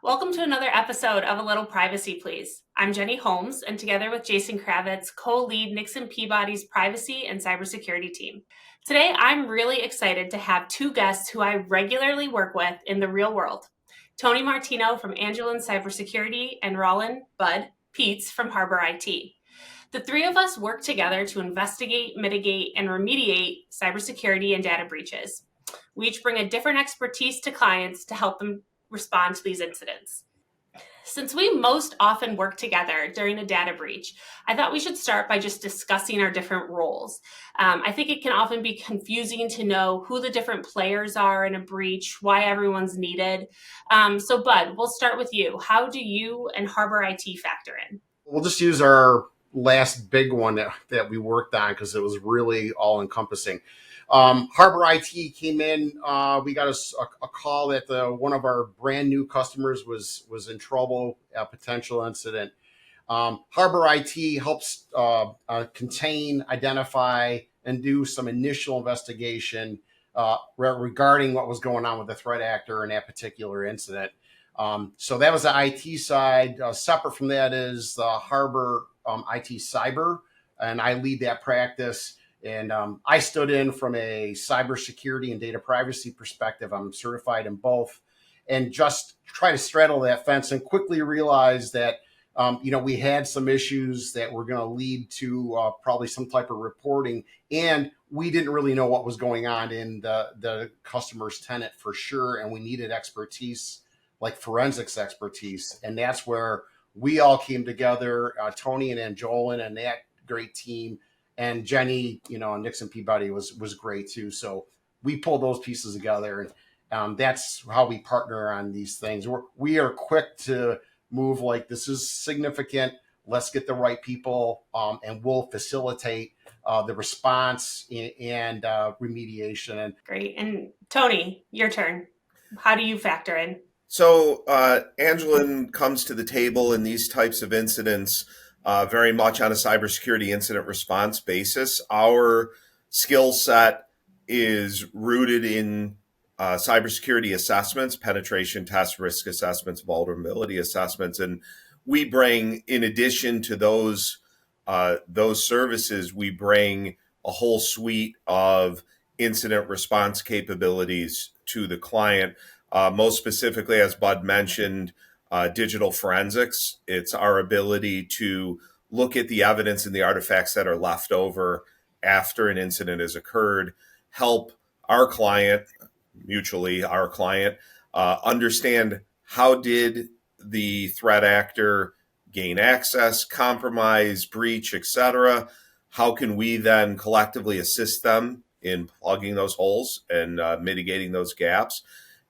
Welcome to another episode of A Little Privacy, Please. I'm Jenny Holmes, and together with Jason Kravitz, co-lead Nixon Peabody's privacy and cybersecurity team. Today, I'm really excited to have two guests who I regularly work with in the real world. Tony Martino from Anjolen Cybersecurity and Rolin, Peets from Harbor IT. The three of us work together to investigate, mitigate, and remediate cybersecurity and data breaches. We each bring a different expertise to clients to help them respond to these incidents. Since we most often work together during a data breach, I thought we should start by just discussing our different roles. I think it can often be confusing to know who the different players are in a breach, why everyone's needed. So Bud, we'll start with you. How do you and Harbor IT factor in? We'll just use our last big one that we worked on because it was really all encompassing. Harbor IT came in. We got a call that one of our brand new customers was in trouble, a potential incident. Harbor IT helps contain, identify, and do some initial investigation regarding what was going on with the threat actor in that particular incident. So that was the IT side. Separate from that is the Harbor IT Cyber, and I lead that practice. And I stood in from a cybersecurity and data privacy perspective. I'm certified in both, and just try to straddle that fence and quickly realize that we had some issues that were going to lead to probably some type of reporting, and we didn't really know what was going on in the customer's tenant for sure, and we needed expertise, like forensics expertise, and that's where we all came together. Tony and Anjolen and that great team. And Jenny, Nixon Peabody was great too. So we pulled those pieces together, and that's how we partner on these things. We are quick to move, like, this is significant. Let's get the right people, and we'll facilitate the response and remediation. And Great. And Tony, your turn. How do you factor in? So Anjolen comes to the table in these types of incidents very much on a cybersecurity incident response basis. Our skill set is rooted in cybersecurity assessments, penetration tests, risk assessments, vulnerability assessments, and we bring, in addition to those services, we bring a whole suite of incident response capabilities to the client. Most specifically, as Bud mentioned, digital forensics. It's our ability to look at the evidence and the artifacts that are left over after an incident has occurred, help our client, mutually our client, understand how did the threat actor gain access, compromise, breach, etc. How can we then collectively assist them in plugging those holes and mitigating those gaps?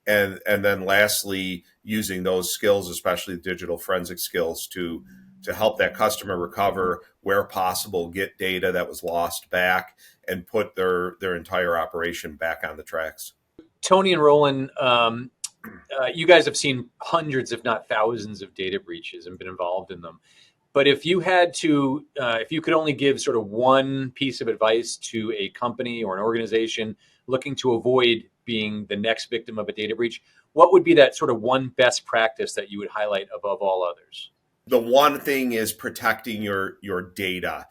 And then lastly, using those skills, especially digital forensic skills, to help that customer recover where possible, get data that was lost back, and put their entire operation back on the tracks. Tony and Rolin, you guys have seen hundreds, if not thousands, of data breaches and been involved in them. But if you had to, if you could only give sort of one piece of advice to a company or an organization looking to avoid being the next victim of a data breach, what would be that sort of one best practice that you would highlight above all others? The one thing is protecting your data.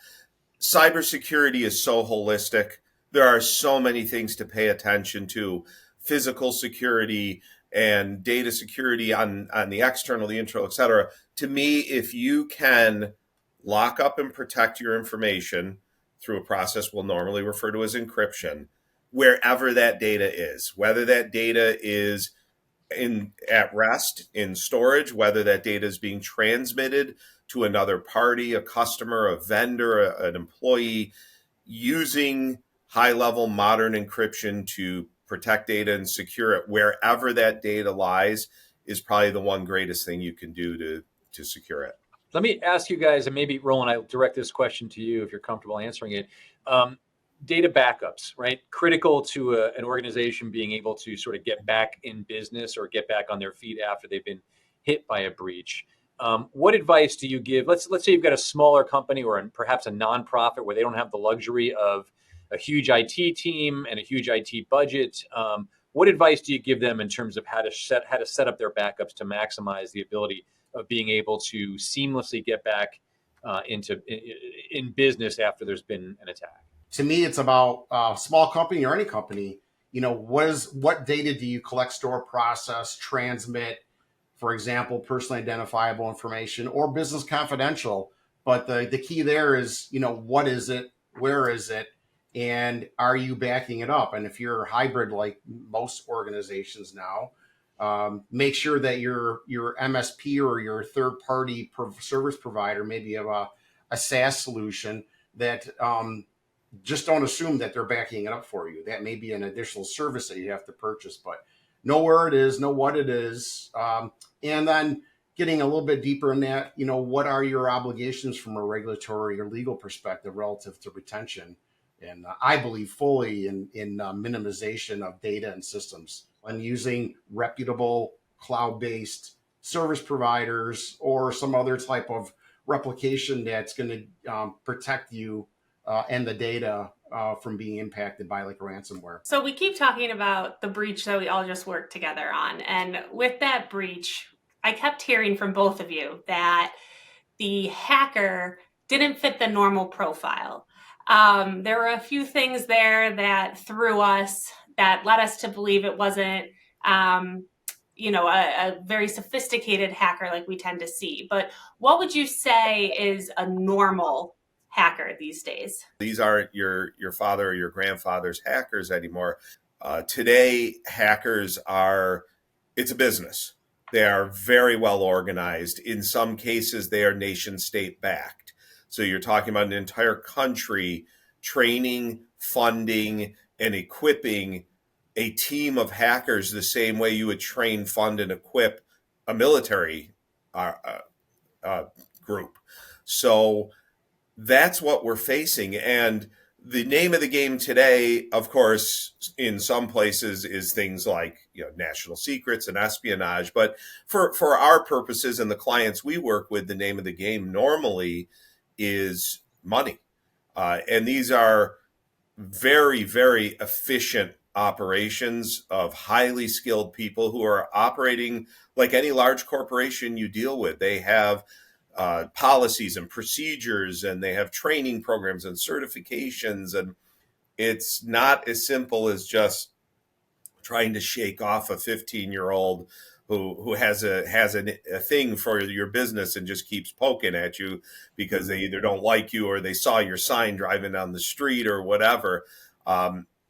Cybersecurity is so holistic. There are so many things to pay attention to. Physical security and data security on the external, the internal, et cetera. To me, if you can lock up and protect your information through a process we'll normally refer to as encryption, wherever that data is, whether that data is at rest in storage, whether that data is being transmitted to another party, a customer, a vendor, an employee, using high-level modern encryption to protect data and secure it wherever that data lies is probably the one greatest thing you can do to secure it. Let me ask you guys, and maybe Rolin, I'll direct this question to you if you're comfortable answering it. Data backups, right? Critical to an organization being able to sort of get back in business or get back on their feet after they've been hit by a breach. What advice do you give? Let's say you've got a smaller company or perhaps a nonprofit where they don't have the luxury of a huge IT team and a huge IT budget. What advice do you give them in terms of how to set up their backups to maximize the ability of being able to seamlessly get back in business after there's been an attack? To me, it's about a small company or any company. What data do you collect, store, process, transmit? For example, personally identifiable information or business confidential. But the key there is, what is it? Where is it? And are you backing it up? And if you're hybrid, like most organizations now, make sure that your MSP or your third party service provider, maybe have a SaaS solution that just don't assume that they're backing it up for you. That may be an additional service that you have to purchase, but know where it is, know what it is. And then getting a little bit deeper in that, what are your obligations from a regulatory or legal perspective relative to retention? And I believe fully in minimization of data and systems and using reputable cloud-based service providers or some other type of replication that's going to protect you and the data from being impacted by like ransomware. So we keep talking about the breach that we all just worked together on. And with that breach, I kept hearing from both of you that the hacker didn't fit the normal profile. There were a few things there that threw us, that led us to believe it wasn't, a very sophisticated hacker like we tend to see. But what would you say is a normal hacker these days? These aren't your father or your grandfather's hackers anymore. Today, hackers it's a business. They are very well organized. In some cases, they are nation state backed. So you're talking about an entire country training, funding, and equipping a team of hackers the same way you would train, fund, and equip a military group. So that's what we're facing. And the name of the game today, of course, in some places is things like national secrets and espionage. But for our purposes and the clients we work with, the name of the game normally is money. And these are very, very efficient operations of highly skilled people who are operating like any large corporation you deal with. They have policies and procedures, and they have training programs and certifications, and it's not as simple as just trying to shake off a 15-year-old who has a thing for your business and just keeps poking at you because they either don't like you or they saw your sign driving down the street or whatever.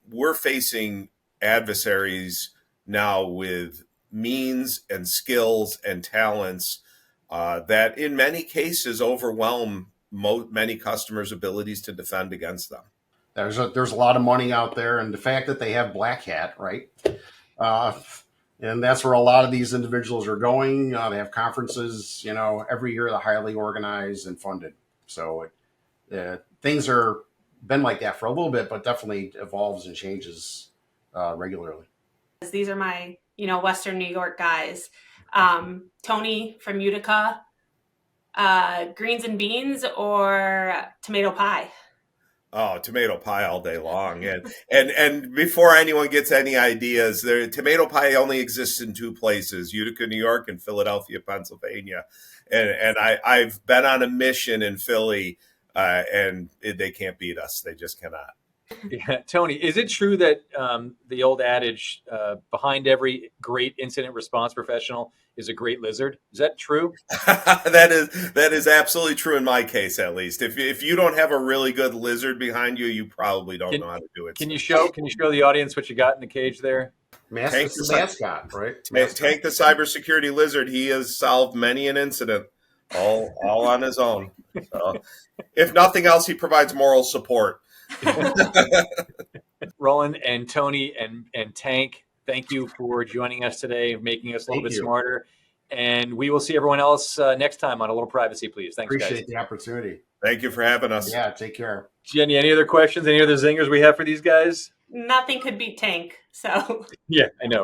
We're facing adversaries now with means and skills and talents that in many cases overwhelm many customers' abilities to defend against them. There's a lot of money out there, and the fact that they have black hat, right? And that's where a lot of these individuals are going. They have conferences, every year. They're highly organized and funded. So things are been like that for a little bit, but definitely evolves and changes regularly. These are my, Western New York guys. Tony from Utica, greens and beans or tomato pie? Oh, tomato pie all day long. And before anyone gets any ideas, tomato pie only exists in two places, Utica, New York, and Philadelphia, Pennsylvania. And I've been on a mission in Philly, and they can't beat us. They just cannot. Yeah, Tony, is it true that the old adage, behind every great incident response professional is a great lizard? Is that true? That is absolutely true in my case, at least. If you don't have a really good lizard behind you, you probably don't know how to do it. Can you show the audience what you got in the cage there? Tank the mascot, right? Tank the cybersecurity lizard. He has solved many an incident, all on his own. So, if nothing else, he provides moral support. Rolin and Tony and Tank, thank you for joining us today, making us a little bit smarter. And we will see everyone else next time on A Little Privacy, Please. Thanks, Appreciate guys. the opportunity. Thank you for having us. Yeah, take care. Jenny, any other questions? Any other zingers we have for these guys? Nothing could beat Tank. So yeah, I know.